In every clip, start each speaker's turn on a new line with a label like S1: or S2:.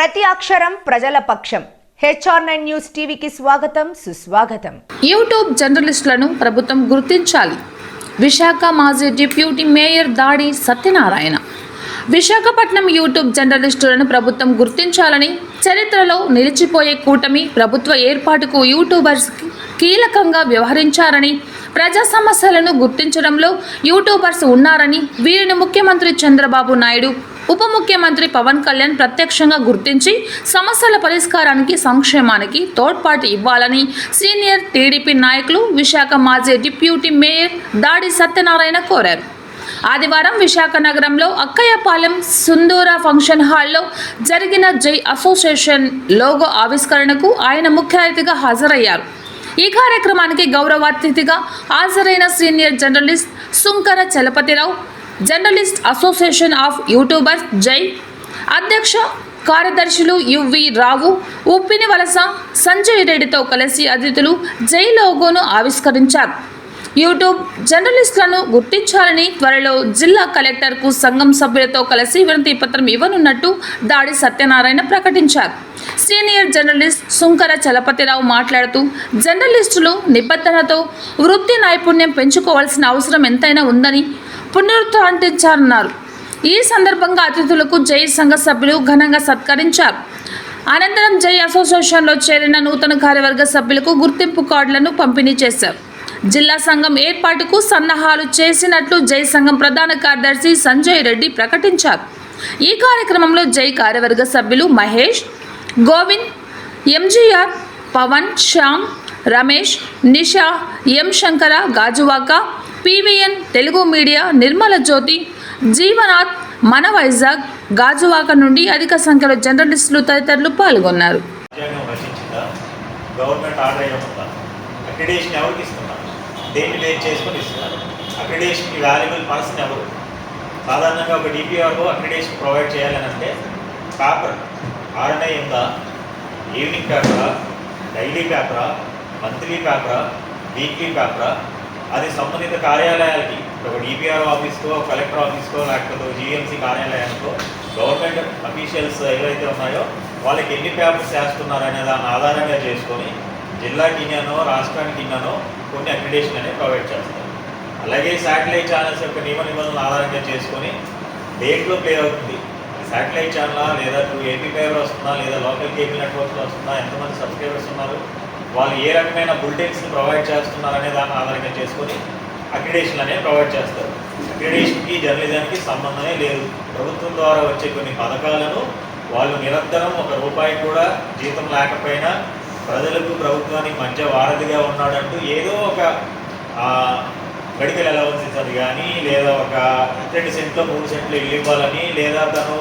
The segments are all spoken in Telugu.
S1: ప్రతి అక్షరం ప్రజల పక్షం. HR9 న్యూస్ టీవీకి స్వాగతం, సుస్వాగతం.
S2: యూట్యూబ్ జర్నలిస్టులను ప్రభుత్వం గుర్తించాలి. విశాఖ మాజీ డిప్యూటీ మేయర్ దాడి సత్యనారాయణ. విశాఖపట్నం యూట్యూబ్ జర్నలిస్టులను ప్రభుత్వం గుర్తించాలని, చరిత్రలో నిలిచిపోయే కూటమి ప్రభుత్వ ఏర్పాటుకు యూట్యూబర్స్ కీలకంగా వ్యవహరించారని, ప్రజా సమస్యలను గుర్తించడంలో యూట్యూబర్స్ ఉన్నారని, వీరిని ముఖ్యమంత్రి చంద్రబాబు నాయుడు, ఉప ముఖ్యమంత్రి పవన్ కళ్యాణ్ ప్రత్యక్షంగా గుర్తించి సమస్యల పరిష్కారానికి, సంక్షేమానికి తోడ్పాటు ఇవ్వాలని సీనియర్ టీడీపీ నాయకులు విశాఖ మాజీ డిప్యూటీ మేయర్ దాడి సత్యనారాయణ కోరారు. ఆదివారం విశాఖ నగరంలో అక్కయ్యపాలెం సుందూర ఫంక్షన్ హాల్లో జరిగిన జై అసోసియేషన్ లోగో ఆవిష్కరణకు ఆయన ముఖ్య అతిథిగా హాజరయ్యారు. ఈ కార్యక్రమానికి గౌరవ అతిథిగా హాజరైన senior journalist Sunkara Chalapathirao, journalist association of youtubers జై అధ్యక్ష కార్యదర్శులు యువి రావు, ఉప్పిని వలస సంజయ్ రెడ్డితో కలిసి అతిథులు జై లోగోను ఆవిష్కరించారు. యూట్యూబ్ జర్నలిస్టులను గుర్తించాలని త్వరలో జిల్లా కలెక్టర్కు సంఘం సభ్యులతో కలిసి వినతి పత్రం ఇవ్వనున్నట్టు దాడి సత్యనారాయణ ప్రకటించారు. సీనియర్ జర్నలిస్ట్ సుంకర చలపతిరావు మాట్లాడుతూ, జర్నలిస్టులు నిబద్ధతతో వృత్తి నైపుణ్యం పెంచుకోవాల్సిన అవసరం ఎంతైనా ఉందని పునరుద్ఘాటించారన్నారు. ఈ సందర్భంగా అతిథులకు జై సంఘ సభ్యులు ఘనంగా సత్కరించారు. అనంతరం జై అసోసియేషన్లో చేరిన నూతన కార్యవర్గ సభ్యులకు గుర్తింపు కార్డులను పంపిణీ చేశారు. జిల్లా సంఘం ఏర్పాటుకు సన్నాహాలు చేసినట్లు జై సంఘం ప్రధాన కార్యదర్శి సంజయ్ రెడ్డి ప్రకటించారు. ఈ కార్యక్రమంలో జై కార్యవర్గ సభ్యులు మహేష్, గోవింద్, ఎంజీఆర్, పవన్, శ్యామ్, రమేష్, నిషా, ఎం శంకర, గాజువాక, పీవీఎన్ తెలుగు మీడియా, నిర్మల జ్యోతి, జీవనాథ్, మన వైజాగ్, గాజువాక నుండి అధిక సంఖ్యలో జర్నలిస్టులు తదితరులు పాల్గొన్నారు.
S3: దేన్ని బేస్ చేసుకొని ఇస్తున్నారు. అక్రిడేషన్కి వాల్యుబుల్ పర్సన్ ఎవరు? సాధారణంగా ఒక డిపిఆర్ఓ అక్రిడేషన్ ప్రొవైడ్ చేయాలని అంటే పేపర్ ఆర్ఎన్ఐ ఉందా, ఈవినింగ్ పేపరా, డైలీ పేపరా, మంత్లీ పేపరా, వీక్లీ పేపరా, అది సంబంధిత కార్యాలయాలకి ఒక డిపిఆర్ఓ ఆఫీస్కో, కలెక్టర్ ఆఫీస్కో, లేకపోతే జీఎంసీ కార్యాలయానికో గవర్నమెంట్ అఫీషియల్స్ ఏవైతే ఉన్నాయో వాళ్ళకి ఎన్ని పేపర్స్ చేస్తున్నారు అనే దాన్ని ఆధారంగా చేసుకొని జిల్లాకి ఇన్నో, రాష్ట్రానికి ఇన్నో కొన్ని అక్రిడేషన్ అనేది ప్రొవైడ్ చేస్తారు. అలాగే శాటిలైట్ ఛానల్స్ యొక్క నియమ నిబంధనలు ఆధారంగా చేసుకొని దేంట్లో ప్లే అవుతుంది, శాటిలైట్ ఛానల్ లేదా ఏపీ పేపర్ వస్తుందా, లేదా లోకల్ కేబుల్ నెట్వర్క్లో వస్తుందా, ఎంతమంది సబ్స్క్రైబర్స్ ఉన్నారు, వాళ్ళు ఏ రకమైన బులెటిన్స్ని ప్రొవైడ్ చేస్తున్నారు అనే దాన్ని ఆధారంగా చేసుకొని అక్రిడేషన్ అనేది ప్రొవైడ్ చేస్తారు. అక్రిడేషన్కి జర్నలిజానికి సంబంధమే లేదు. ప్రభుత్వం ద్వారా వచ్చే కొన్ని పథకాలను వాళ్ళు నిరంతరం ₹1 కూడా జీతం లేకపోయినా ప్రజలకు ప్రభుత్వానికి మధ్య వారధిగా ఉన్నాడంటూ ఏదో ఒక మెడికల్ అలవెన్సెస్ అది కానీ, లేదా ఒక 2 సెంట్లు 3 సెంట్లు ఇల్లు ఇవ్వాలని, లేదా తను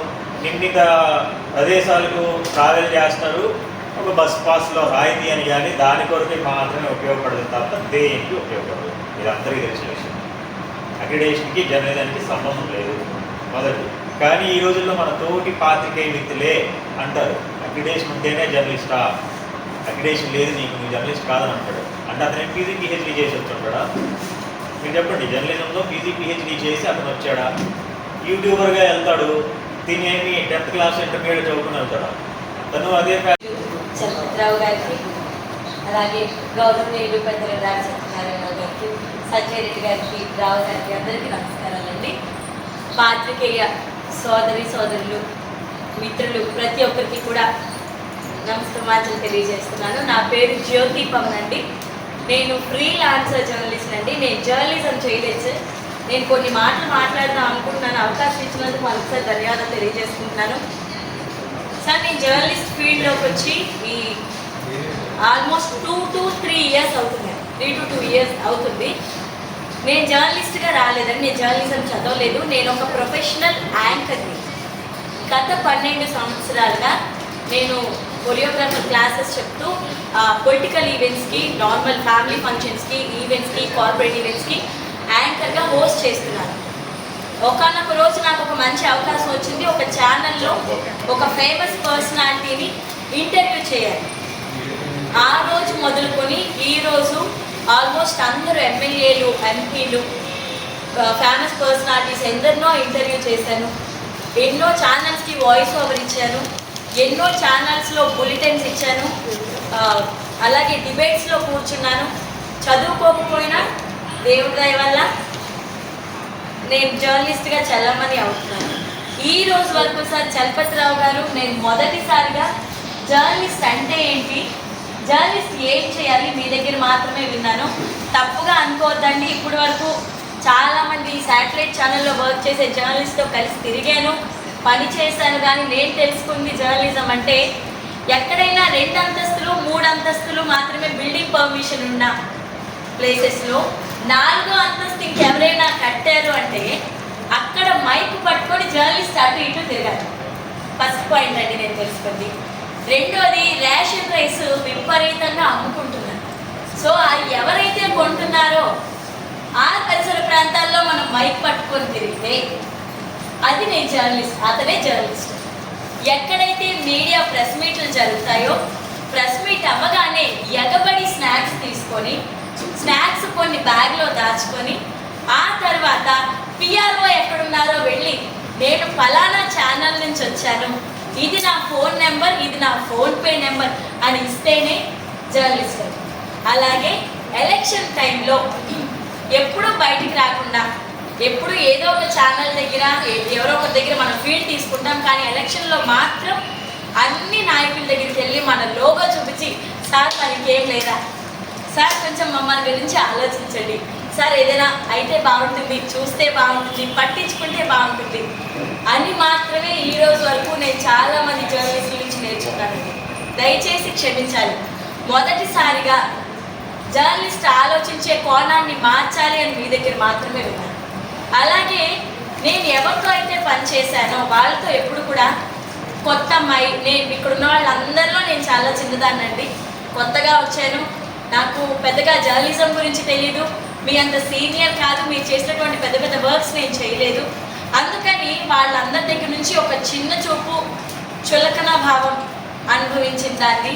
S3: నిర్ణీత ప్రదేశాలకు ట్రావెల్ చేస్తారు ఒక బస్ పాస్లో రాయితీ అని కానీ, దాని కొరకే మాత్రమే ఉపయోగపడుతుంది తప్ప దేనికి ఉపయోగపడదు. ఇది అందరికీ తెలిసిన విషయం. అక్రిడేషన్కి జర్నలిజానికి సంబంధం లేదు మొదటి. కానీ ఈ రోజుల్లో మన తోటి పాత్రికేయ వ్యక్తులే అంటారు అక్రిడేషన్ ఉంటేనే జర్నలిస్టా, అక్రిడేషన్ లేదు నీకు, నువ్వు జర్నలిస్ట్ కాదని అంటాడు. అంటే అతను పీజీ పిహెచ్డీ చేసి వచ్చాడా? మీరు చెప్పండి, జర్నలిజంలో పీజీ పిహెచ్డీ చేసి అతను వచ్చాడా? యూట్యూబర్గా వెళ్తాడు, తినేమి 10th క్లాస్ ఇంటర్మీడియట్ చదువుకుని వెళ్తాడా? తను అదే
S4: చలపతిరావు గారికి, అలాగే గౌరవనీయులు పెద్దల రాజ సత్యనారాయణ గారికి, సంజయ్ రెడ్డి గారికి, రావు గారికి అందరికీ నమస్కారాలండి. పాత్రికేయ సోదరులు, మిత్రులు ప్రతి ఒక్కరికి కూడా నమస్కారం తెలియజేస్తున్నాను. నా పేరు జ్యోతి పవన్ అండి. నేను ఫ్రీలాన్సర్ జర్నలిస్ట్ అండి. నేను జర్నలిజం చేయలేదు సార్. నేను కొన్ని మాటలు మాట్లాడదాం అనుకుంటున్నాను. అవకాశం ఇచ్చినందుకు మరొకసారి ధన్యవాదాలు తెలియజేసుకుంటున్నాను సార్. నేను జర్నలిస్ట్ ఫీల్డ్లోకి వచ్చి ఈ ఆల్మోస్ట్ 2 to 3 years అవుతుంది. 3 to 2 years అవుతుంది. నేను జర్నలిస్ట్గా రాలేదండి. నేను జర్నలిజం చదవలేదు. నేను ఒక ప్రొఫెషనల్ యాంకర్ని. గత 12 సంవత్సరాలుగా నేను కొరియోగ్రాఫర్ క్లాసెస్ చెప్తూ పొలిటికల్ ఈవెంట్స్కి, నార్మల్ ఫ్యామిలీ ఫంక్షన్స్కి, ఈవెంట్స్కి, కార్పొరేట్ ఈవెంట్స్కి యాంకర్గా హోస్ట్ చేస్తున్నాను. ఒకనొక రోజు నాకు ఒక మంచి అవకాశం వచ్చింది. ఒక ఛానల్లో ఒక ఫేమస్ పర్సనాలిటీని ఇంటర్వ్యూ చేయాలి. ఆ రోజు మొదలుకొని ఈరోజు ఆల్మోస్ట్ అందరూ ఎమ్మెల్యేలు, ఎంపీలు, ఫేమస్ పర్సనాలిటీస్ ఎందరినో ఇంటర్వ్యూ చేశాను. ఎన్నో ఛానల్స్కి వాయిస్ ఓవర్ ఇచ్చాను. ఎన్నో ఛానల్స్లో బులెటిన్స్ ఇచ్చాను, అలాగే డిబేట్స్లో కూర్చున్నాను. చదువుకోకపోయినా దేవుడి దయ వల్ల నేను జర్నలిస్ట్గా చల్లమని అవుతున్నాను. ఈ రోజు వరకు సార్ చలపతిరావు గారు, నేను మొదటిసారిగా జర్నలిస్ట్ అంటే ఏంటి, జర్నలిస్ట్ ఏం చేయాలి మీ దగ్గర మాత్రమే విన్నాను. తప్పుగా అనుకోవద్దండి, ఇప్పటి వరకు చాలామంది శాటిలైట్ ఛానల్లో వర్క్ చేసే జర్నలిస్ట్తో కలిసి తిరిగాను, పని చేశాను. కానీ నేను తెలుసుకుంది జర్నలిజం అంటే ఎక్కడైనా 2 అంతస్తులు 3 అంతస్తులు మాత్రమే బిల్డింగ్ పర్మిషన్ ఉన్న ప్లేసెస్లో 4వ అంతస్తు ఇంకెవరైనా కట్టారు అంటే అక్కడ మైక్ పట్టుకొని జర్నలిస్ట్ అటు ఇటు తిరగాలి. ఫస్ట్ పాయింట్ అండి నేను తెలుసుకుంది. రెండోది, రేషన్ రైస్ విపరీతంగా అమ్ముకుంటున్నారు. సో ఎవరైతే కొంటున్నారో ఆ పరిసర ప్రాంతాల్లో మనం మైక్ పట్టుకొని తిరిగితే అది నేను జర్నలిస్ట్, అతనే జర్నలిస్ట్. ఎక్కడైతే మీడియా ప్రెస్ మీట్లు జరుగుతాయో ప్రెస్ మీట్ అవ్వగానే ఎగబడి స్నాక్స్ తీసుకొని స్నాక్స్ కొన్ని బ్యాగ్లో దాచుకొని ఆ తర్వాత పిఆర్ఓ ఎక్కడున్నారో వెళ్ళి నేను ఫలానా ఛానల్ నుంచి వచ్చాను, ఇది నా ఫోన్ నెంబర్, ఇది నా ఫోన్పే నెంబర్ అని ఇస్తేనే జర్నలిస్ట్. అలాగే ఎలక్షన్ టైంలో ఎప్పుడూ బయటికి రాకుండా, ఎప్పుడు ఏదో ఒక ఛానల్ దగ్గర ఎవరో ఒక దగ్గర మనం ఫీల్డ్ తీసుకుంటాం, కానీ ఎలక్షన్లో మాత్రం అన్ని నాయకుల దగ్గరికి వెళ్ళి మన లోగో చూపించి, సార్ మనకి ఏం లేదా, సార్ కొంచెం మమ్మల్ని గురించి ఆలోచించండి, సార్ ఏదైనా అయితే బాగుంటుంది, చూస్తే బాగుంటుంది, పట్టించుకుంటే బాగుంటుంది అని మాత్రమే ఈ రోజు వరకు నేను చాలామంది జర్నలిస్టుల నుంచి నేర్చుకున్నాను. దయచేసి క్షమించాలి. మొదటిసారిగా జర్నలిస్ట్ ఆలోచించే కోణాన్ని మార్చాలి అని మీ దగ్గర మాత్రమే విన్నాను. అలాగే నేను ఎవరితో అయితే పనిచేశానో వాళ్ళతో ఎప్పుడు కూడా కొత్త అమ్మాయి, నేను ఇక్కడున్న వాళ్ళందరిలో నేను చాలా చిన్నదాన్నండి, కొత్తగా వచ్చాను, నాకు పెద్దగా జర్నలిజం గురించి తెలీదు, మీ అంత సీనియర్ కాదు, మీరు చేసినటువంటి పెద్ద పెద్ద వర్క్స్ నేను చేయలేదు. అందుకని వాళ్ళందరి దగ్గర నుంచి ఒక చిన్న చూపు చులకన భావం అనుభవించిన దాన్ని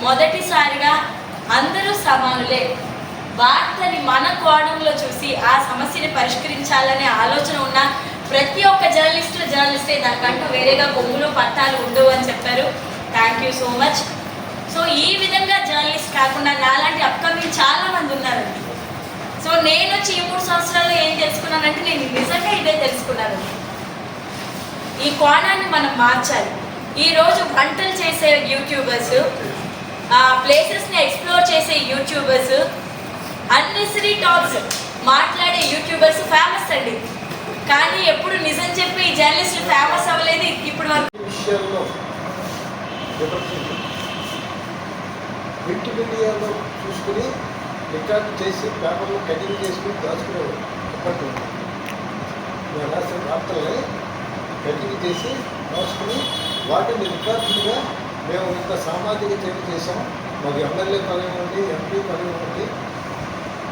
S4: మొదటిసారిగా అందరూ సమానులే, వార్తని మన కోణంలో చూసి ఆ సమస్యని పరిష్కరించాలనే ఆలోచన ఉన్న ప్రతి ఒక్క జర్నలిస్టే, దానికంటూ వేరేగా కొమ్ములు పట్టాలు ఉండవు అని చెప్పారు. Thank you so much. So ఈ విధంగా జర్నలిస్ట్ కాకుండా నాలాంటి అప్కమింగ్ చాలామంది ఉన్నారండి. సో నేను వచ్చి ఈ 3 సంవత్సరాల్లో ఏం తెలుసుకున్నానంటే నేను నిజంగా ఇదే తెలుసుకున్నాను, ఈ కోణాన్ని మనం మార్చాలి. ఈరోజు వంటలు చేసే యూట్యూబర్స్, ప్లేసెస్ని ఎక్స్ప్లోర్ చేసే యూట్యూబర్స్, అన్నెసరీ టాక్స్ మాట్లాడే యూట్యూబర్స్ ఫేమస్ అండి, కానీ ఎప్పుడు నిజం చెప్పి జర్నలిస్టులు ఫేమస్ అవ్వలేదు ఇప్పుడు వరకు.
S5: విషయాల్లో వికీపీడియాలో చూసుకుని రికార్డు చేసి పేపర్లో కటింగ్ చేసుకుని దాచుకునేవాడు. అప్పట్లో మేము రాసిన వార్తల్ని కటింగ్ చేసి దాచుకుని వాటిని రికార్డులుగా మేము ఇంత సామాజిక సేవ చేసాం, మాకు ఎమ్మెల్యే పదవి ఉంది, ఎంపీ పదవి ఉంది,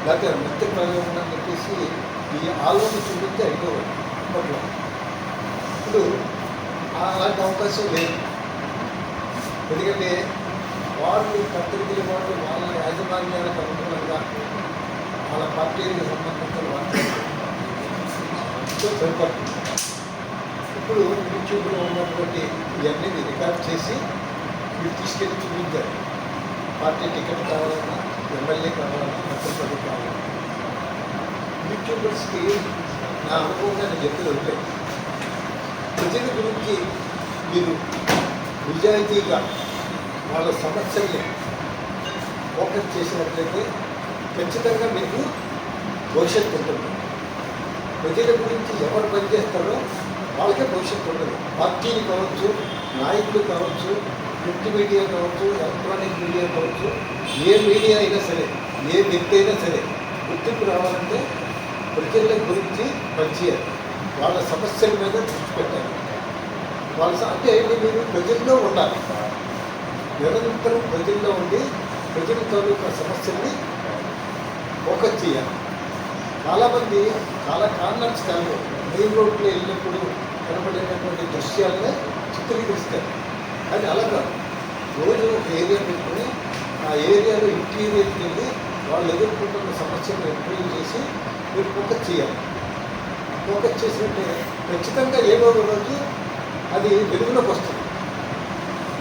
S5: లేకపోతే మంత్రి పదవి ఉందని చెప్పేసి ఈ ఆలోచన చూపిస్తే అయిపోవాలి. అప్పట్లో ఇప్పుడు అలాంటి అవకాశం లేదు. ఎందుకంటే వాళ్ళు పత్రికల వాళ్ళు వాళ్ళ యాజమాన్యాలకు అనుగుణంగా వాళ్ళ పార్టీలకు సంబంధించిన వాటితో సరిపడుతుంది. ఇప్పుడు యూట్యూబ్లో ఉన్నటువంటి ఇవన్నీ రికార్డ్ చేసి వీళ్ళు తీసుకెళ్ళి చూపించారు. పార్టీ టికెట్ కావాలన్నా, ఎమ్మెల్యే కావాలన్నా, మంత్రి పదవి కావాలన్నా. యూట్యూబర్స్కి నా అనుభవంగా నేను చెప్పేది ఒకటే, ప్రజల గురించి మీరు నిజాయితీగా వాళ్ళ సమస్యల్ని ఫోకస్ చేసినట్లయితే ఖచ్చితంగా మీకు భవిష్యత్తు ఉంటుంది. ప్రజల గురించి ఎవరు పనిచేస్తారో వాళ్ళకే భవిష్యత్తు ఉంటుంది. పార్టీలు కావచ్చు, నాయకులు కావచ్చు, ప్రింట్ మీడియా కావచ్చు, ఎలక్ట్రానిక్ మీడియా కావచ్చు, ఏ మీడియా అయినా సరే, ఏ వ్యక్తి అయినా సరే గుర్తింపు రావాలంటే ప్రజల గురించి పనిచేయాలి, వాళ్ళ సమస్యల మీద దృష్టి పెట్టాలి. వాళ్ళ అంటే మీరు ప్రజల్లో ఉండాలి, నిరంతరం ప్రజల్లో ఉండి ప్రజల తాలూకా సమస్యల్ని ఫోకస్ చేయాలి. చాలామంది చాలా కార్నర్స్ కానీ మెయిన్ రోడ్లో వెళ్ళినప్పుడు కనబడేటటువంటి దృశ్యాలనే చిత్రీకరిస్తారు. కానీ అలా కాదు, రోజు ఒక ఏరియా పెట్టుకుని ఆ ఏరియాలో ఇంటీరియర్కి వెళ్ళి వాళ్ళు ఎదుర్కొంటున్న సమస్యలను ఇంప్రూవ్ చేసి మీరు ఫోకస్ చేయాలి. ఫోకస్ చేసినట్టే ఖచ్చితంగా ఏదో ఒక రోజు అది వెలుగులోకి వస్తుంది.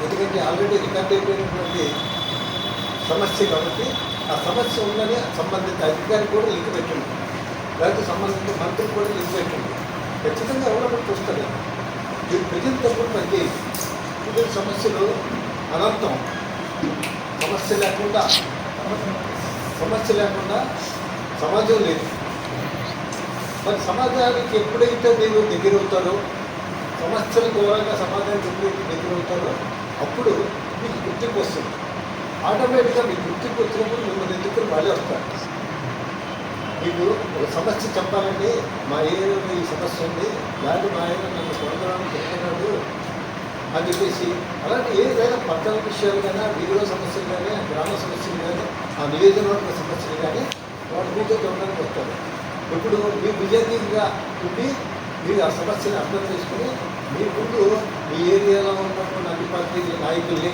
S5: ఎందుకంటే ఆల్రెడీ రికార్డ్ అయిపోయినటువంటి సమస్య కాబట్టి ఆ సమస్య ఉందని సంబంధిత అధికారికి కూడా లింక్ పెట్టండి, లేకపోతే సంబంధిత మంత్రికి కూడా లింక్ పెట్టండి. ఖచ్చితంగా ఎవరో చూస్తారు. మీరు ప్రజల తరపున పనిచేయండి. ప్రజల సమస్యలు అనంతం. సమస్య లేకుండా సమాజం లేదు. మరి సమాజానికి ఎప్పుడైతే మీరు దగ్గర అవుతారో, సమస్యల ద్వారా సమాజానికి ఎప్పుడైతే దగ్గర అవుతారో అప్పుడు మీకు గుర్తింపు వస్తుంది. ఆటోమేటిక్గా మీకు గుర్తింపు వచ్చినప్పుడు మిమ్మల్ని ఎందుకు వాళ్ళే వస్తారు. మీకు ఒక సమస్య చెప్పాలంటే మా ఏరియాలో ఈ సమస్య ఉంది, లేకపోతే మా ఏరియా నన్ను కొనడానికి చెప్తున్నాడు అని చెప్పేసి అలాంటి ఏదైనా పట్టణ విషయాలు కానీ, వీధిలో సమస్యలు కానీ, గ్రామ సమస్యలు కానీ, ఆ నియోజకవర్గ సమస్యలు కానీ వాళ్ళ మీతో చూడడానికి వస్తారు. ఇప్పుడు మీ విజయంగా ఉండి మీరు ఆ సమస్యని అర్థం చేసుకుని మీ ముందు మీ ఏరియాలో ఉన్నటువంటి అన్ని పార్టీల నాయకుల్ని,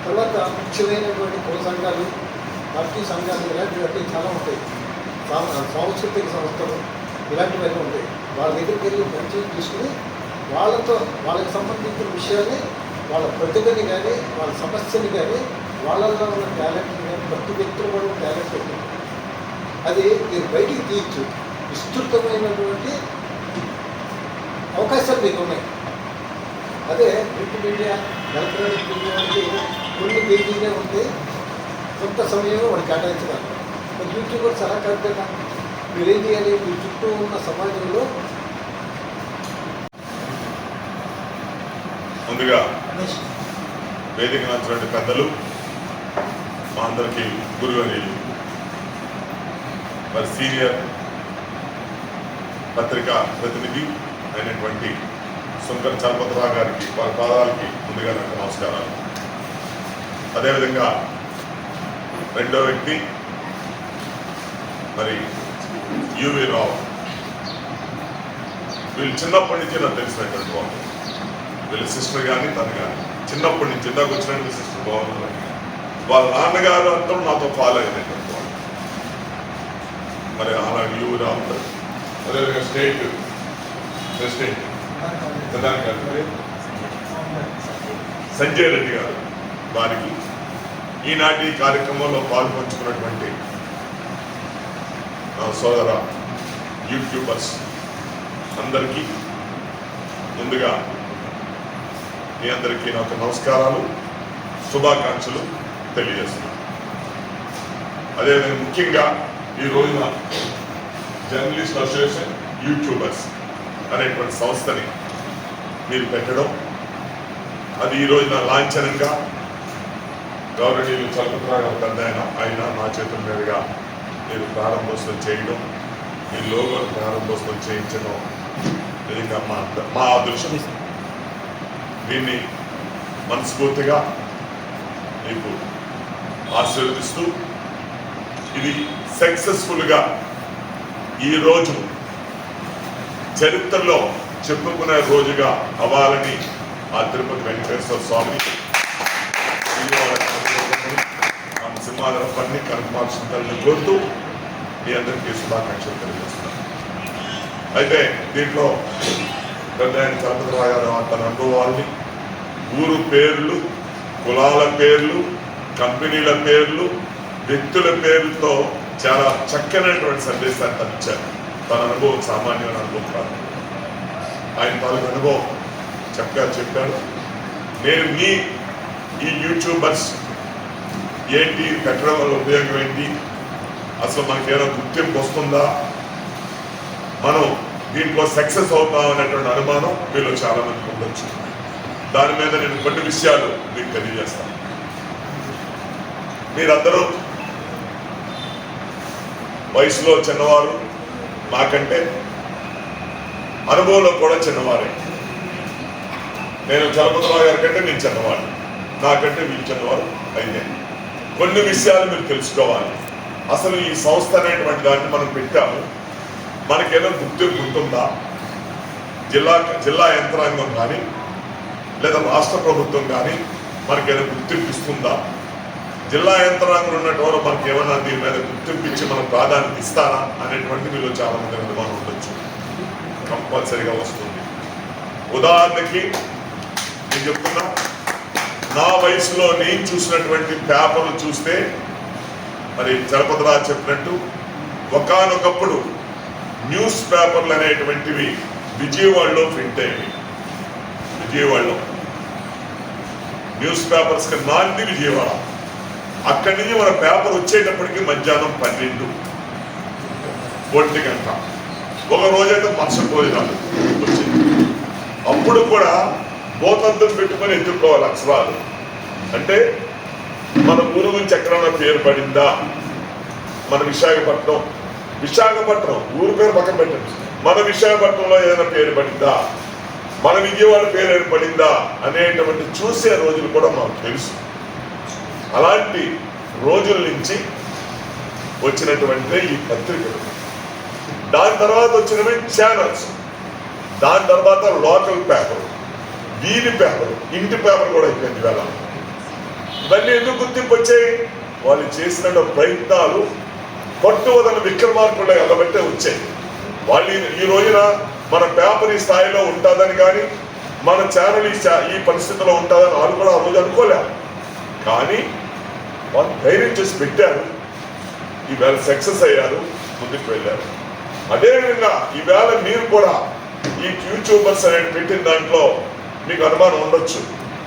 S5: తర్వాత ముఖ్యమైనటువంటి కుల సంఘాలు, పార్టీ సంఘాలు ఇలాంటివన్నీ చాలా ఉంటాయి. సాంస్కృతిక సంస్థలు ఇలాంటివన్నీ ఉంటాయి. వాళ్ళ దగ్గరికి వెళ్ళి పరిచయం తీసుకుని వాళ్ళకి సంబంధించిన విషయాన్ని, వాళ్ళ ప్రతిభని కానీ, వాళ్ళ సమస్యని కానీ, వాళ్ళల్లో ఉన్న టాలెంట్ని కానీ, ప్రతి వ్యక్తులు కూడా టాలెంట్ ఉంటుంది. అది మీరు బయటికి తీయచ్చు. విస్తృతమైనటువంటి అవకాశాలు మీకు ఉన్నాయి. అదే ప్రింట్ మీడియా, ఎలక్ట్రానిక్ మీడియాకి కొన్ని పేజీలే ఉంటే కొంత సమయమే వాడు కేటాయించగలరు. యూట్యూబర్స్ అలా కాదు కదా. మీరేం చేయాలి? మీ చుట్టూ ఉన్న సమాజంలో
S6: ముందుగా వేదిక నచ్చినటువంటి పెద్దలు, మా అందరికీ గురువర్యులు, మరి సీనియర్ పత్రికా ప్రతినిధి అయినటువంటి శంకర్ చలపతిరావు గారికి, వారి పాదాలకి ముందుగా నాకు నమస్కారాలు. అదేవిధంగా రెండో వ్యక్తి మరి యువి రావు. వీళ్ళు చిన్నప్పటి నుంచి నాకు తెలిసినటువంటి వాళ్ళు. వీళ్ళ సిస్టర్ కానీ తను కానీ చిన్నప్పటి నుంచి ఇందాక వచ్చినటువంటి సిస్టర్ బాగున్నారు. వాళ్ళ నాన్నగారు అంతా నాతో ఫాలో అయినటువంటి వాళ్ళు. మరి అలాగే యువి రావు, అదేవిధంగా స్టేట్ ప్రెసిడెంట్ సంజయ్ రెడ్డి గారు, వారికి ఈనాటి కార్యక్రమంలో పాల్పంచుకున్నటువంటి సోదర యూట్యూబర్స్ అందరికీ ముందుగా మీ అందరికీ నాకు నమస్కారాలు, శుభాకాంక్షలు తెలియజేస్తున్నాను. అదేవిధంగా ముఖ్యంగా ఈ రోజున జర్నలిస్ట్ అసోసియేషన్ యూట్యూబర్స్ అనేటువంటి సంస్థని మీరు పెట్టడం, అది ఈ రోజున లాంఛనంగా గౌరవనీయులు చలపతిరావు పెద్ద ఆయన నా చేతుల మీదుగా మీరు ప్రారంభోత్సవం చేయడం, మీ లోగోను ప్రారంభోత్సవం చేయించడం నిజంగా మా అదృష్టం. దీన్ని మనస్ఫూర్తిగా మీకు ఆశీర్వదిస్తూ ఇది సక్సెస్ఫుల్గా ఈరోజు చరిత్రలో చెప్పుకునే రోజుగా అవ్వాలని ఆ తిరుపతి వెంకటేశ్వర స్వామిని, సింహాద్ర పన్ని కనకమాల్సిందని కోరుతూ మీ అందరికీ శుభాకాంక్షలు తెలియజేస్తున్నాను. అయితే దీంట్లో పెద్ద ఆయన చలపతిరావు గారు తన అనుభవాల్ని, ఊరు పేర్లు, కులాల పేర్లు, కంపెనీల పేర్లు, వ్యక్తుల పేర్లతో చాలా చక్కనైనటువంటి సందేశాన్ని తప్పించారు. తన అనుభవం సామాన్యమైన అనుభవం కాదు. ఆయన తాలూకు అనుభవం చక్కగా చెప్పాడు. నేను ఈ యూట్యూబర్స్ ఏంటి, పెట్టడం వల్ల ఉపయోగం ఏంటి, అసలు మనకేమైనా గుర్తింపు వస్తుందా, మనం దీంట్లో సక్సెస్ అవుతాం అనేటువంటి అనుమానం మీలో చాలా మందికి ఉండొచ్చు. దాని మీద నేను కొన్ని విషయాలు మీకు తెలియజేస్తాను. మీరందరూ వయసులో చిన్నవారు, నాకంటే అనుభవంలో కూడా చిన్నవారే. నేను చలపతిరావు గారి కంటే నేను చిన్నవాడు, నాకంటే వీళ్ళు చిన్నవారు. అయితే కొన్ని విషయాలు మీరు తెలుసుకోవాలి. అసలు ఈ సంస్థ అనేటువంటి దాన్ని మనం పెట్టాము, మనకేదో గుర్తింపు ఉంటుందా? జిల్లా యంత్రాంగం కానీ లేదా రాష్ట్ర ప్రభుత్వం కానీ మనకేదో గుర్తింపు ఇస్తుందా? జిల్లా యంత్రాంగం ఉన్నటువంటి మనకి ఏమన్నా దీని మీద గుర్తింపు ఇచ్చి మనం ప్రాధాన్యత ఇస్తారా అనేటువంటి మీలో చాలా మంది అనుమానం ఉండొచ్చు. కంపల్సరీగా వస్తుంది. ఉదాహరణకి నేను చెప్తున్నా, నా వయసులో నేను చూసినటువంటి పేపర్లు చూస్తే మరి చలపతిరాజు చెప్పినట్టు ఒకానొకప్పుడు న్యూస్ పేపర్లు అనేటువంటివి విజయవాడలో ప్రింట్ అయ్యేవి. విజయవాడలో న్యూస్ పేపర్స్కి నాంది విజయవాడ. అక్కడి నుంచి మన పేపర్ వచ్చేటప్పటికి మధ్యాహ్నం 12 1 గంట. ఒక రోజైతే మరుసటి రోజు రాదు వచ్చింది. అప్పుడు కూడా భూతంతం పెట్టుకొని ఎత్తుక్కోవాలి అక్షరాలు. అంటే మన ఊరు గురించి ఎక్కడన్నా పేరు పడిందా, మన విశాఖపట్నం ఊరు పేరు పక్కన పెట్టండి, మన విశాఖపట్నంలో ఏదైనా పేరు పడిందా, మన విజయవాడ పేరు ఏర్పడిందా అనేటువంటి చూసే రోజులు కూడా మాకు తెలుసు. అలాంటి రోజుల నుంచి వచ్చినటువంటి ఈ పత్రికలు, దాని తర్వాత వచ్చినవి ఛానల్స్, దాని తర్వాత లోకల్ పేపర్, వీధి పేపర్, ఇంటి పేపర్ కూడా అయిపోయింది వేళ. ఇవన్నీ ఎందుకు గుర్తింపు వచ్చాయి? వాళ్ళు చేసిన ప్రయత్నాలు పట్టువదల విక్రమార్కులు ఎల్లబట్టే వచ్చాయి. వాళ్ళు ఈ రోజున మన పేపర్ ఈ స్థాయిలో ఉంటుందని కానీ మన ఛానల్ ఈ పరిస్థితిలో ఉంటుందని వాళ్ళు కూడా ఆ రోజు అనుకోలేరు. కానీ వాళ్ళు ధైర్యం చేసి పెట్టారు, ఈవేళ సక్సెస్ అయ్యారు, ముందుకు వెళ్ళారు. అదేవిధంగా ఈవేళ మీరు కూడా ఈ యూట్యూబర్స్ అనేది పెట్టిన దాంట్లో మీకు అనుమానం ఉండొచ్చు,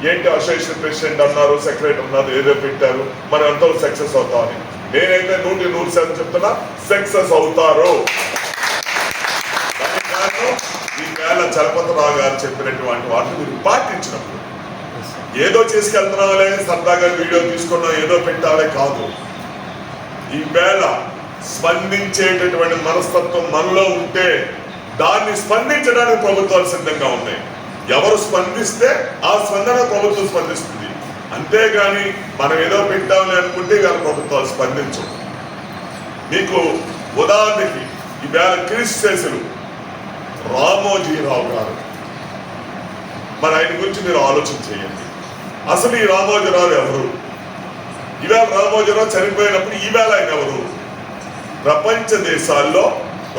S6: ఏంటి అసోసియేషన్ ప్రెసిడెంట్ అన్నారు, సెక్రటరీ అన్నారు, ఏదో పెట్టారు, మనం ఎంతో సక్సెస్ అవుతామని. నేనైతే 100% చెప్తున్నా, సక్సెస్ అవుతారు. దానికి కారణం ఈవేళ చలపతిరావు గారు చెప్పినటువంటి వాటిని మీరు పాటించినప్పుడు. ఏదో చేసుకెళ్తున్నాంలే, సరదాగా వీడియో తీసుకున్నాం, ఏదో పెట్టాలే కాదు. ఈవేళ స్పందించేటటువంటి మనస్తత్వం మనలో ఉంటే దాన్ని స్పందించడానికి ప్రభుత్వాలు సిద్ధంగా ఉన్నాయి. ఎవరు స్పందిస్తే ఆ స్పందన ప్రభుత్వం స్పందిస్తుంది. అంతేగాని మనం ఏదో పెట్టామని అనుకుంటే ఇవాళ ప్రభుత్వాలు స్పందించవు. మీకు ఉదాహరణకి ఈవేళ క్రీస్తులు రామోజీరావు గారు, మరి ఆయన గురించి మీరు ఆలోచన చేయండి. అసలు ఈ రామోజీరావు ఎవరు? ఈవేళ రామోజీరావు చనిపోయినప్పుడు ఈవేళ ఆయన ఎవరు? ప్రపంచ దేశాల్లో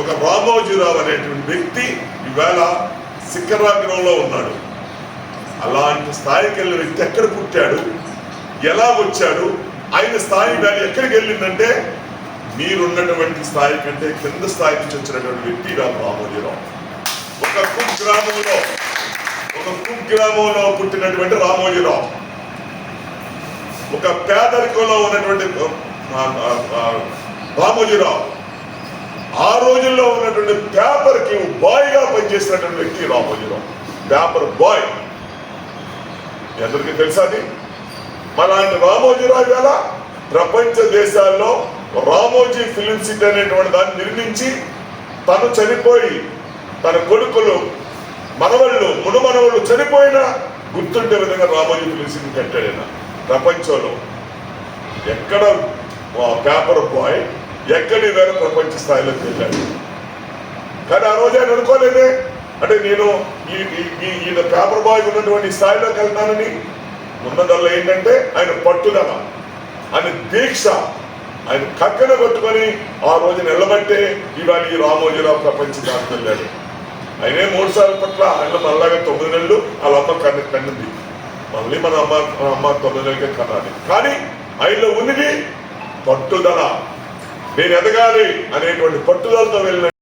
S6: ఒక రామోజీరావు అనేటువంటి వ్యక్తి ఈవేళ శిఖరాగ్రంలో ఉన్నాడు. అలాంటి స్థాయికి వెళ్ళిన వ్యక్తి ఎక్కడ పుట్టాడు, ఎలా వచ్చాడు, ఆయన స్థాయి వేళ ఎక్కడికి వెళ్ళిందంటే మీరున్నటువంటి స్థాయి కంటే కింద స్థాయి నుంచి వచ్చినటువంటి వ్యక్తి ఇవాళ రామోజీరావు. ఒక కుగ్రామంలో పుట్టినటువంటి రామోజీరావు, ఒక పేదరికంలో ఉన్నటువంటి రామోజీరావు, ఆ రోజుల్లో ఉన్నటువంటి పేపర్కి బాయ్గా పనిచేసినటువంటి వ్యక్తి రామోజీరావు. పేపర్ బాయ్ అందరికీ తెలుసా అది? అలాంటి రామోజీరావు వేళ ప్రపంచ దేశాల్లో రామోజీ ఫిలిం సిటీ అనేటువంటి దాన్ని నిర్మించి తను చనిపోయి తన కొడుకులు మనవళ్ళు మునుమనవళ్ళు చనిపోయినా గుర్తుండే విధంగా రామోజీ ఫిలిం సిటీ కట్టాడైనా. ప్రపంచంలో ఎక్కడ పేపర్ బాయ్ ఎక్కడి వేరే ప్రపంచ స్థాయిలోకి వెళ్ళాడు. కానీ ఆ రోజు ఆయన అనుకోలేదే, అంటే నేను ఈయన పేపర్ బాయ్ ఉన్నటువంటి స్థాయిలోకి వెళ్తానని. ఉన్నదల్లా ఏంటంటే ఆయన పట్టుదల, ఆయన దీక్ష, ఆయన కక్కన కొట్టుకొని ఆ రోజు నిలబట్టే ఇవాళ ఈ రామోజీరావు ప్రపంచం దానికి వెళ్ళాడు. ఆయనే 3 సార్లు పట్ల ఆయన మళ్ళాగా 9 నెలలు వాళ్ళ అమ్మ కన్నింది, మళ్ళీ మన అమ్మ 9 నెలలకే కన్నాలి. కానీ ఆయనలో ఉన్నది పట్టుదల, నేను ఎదగాలి అనేటువంటి పట్టుదలతో వెళ్ళిన